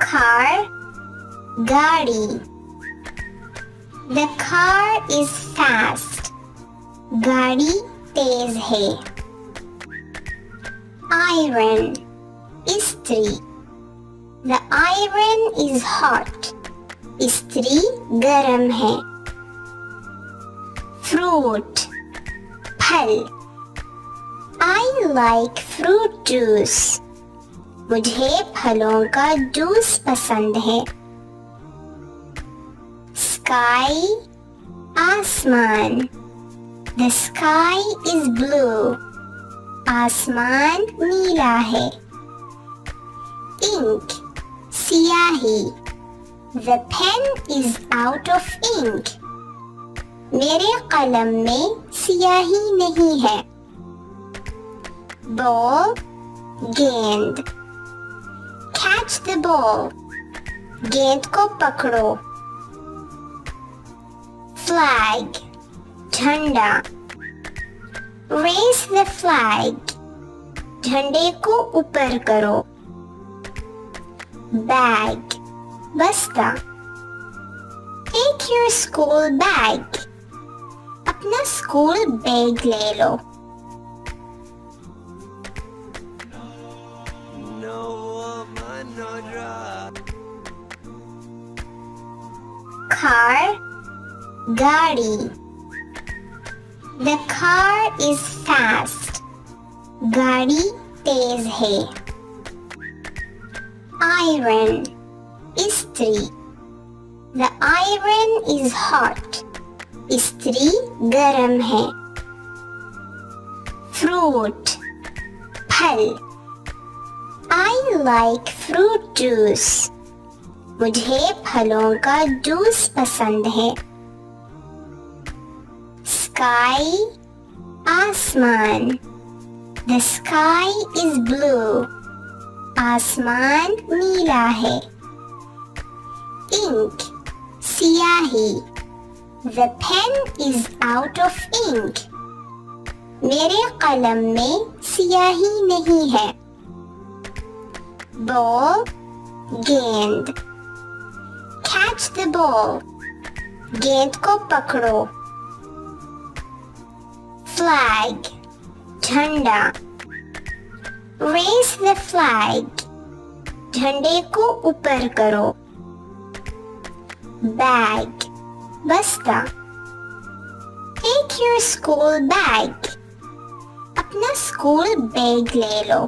car, गाड़ी. The car is fast. गाड़ी तेज है. Iron, इस्त्री. The iron is hot. इस्त्री गरम है. Fruit, फल. I like fruit juice. मुझे फलों का जूस पसंद है. Sky, आसमान. The sky is blue. आसमान नीला है. Ink, सियाही. The pen is out of ink. मेरे कलम में सियाही नहीं है. Ball, गेंद. Catch the ball. गेंद को पकड़ो. Flag, झंडा. Raise the flag. झंडे को ऊपर करो. Bag, बस्ता. Take your school bag. अपना स्कूल बैग ले लो. Car, गाड़ी. The car is fast. गाड़ी तेज है. Iron, इस्त्री. The iron is hot. इस्त्री गरम है. Fruit, फल. I like fruit juice. मुझे फलों का जूस पसंद है. Sky, आसमान. The sky is blue. आसमान नीला है. Ink, सियाही. The pen is out of ink. मेरे कलम में सियाही नहीं है. Ball, गेंद. Catch the ball. गेंद को पकड़ो. Flag, झंडा. Raise the flag. झंडे को ऊपर करो. Bag, बस्ता. Take your school bag. अपना स्कूल बैग ले लो.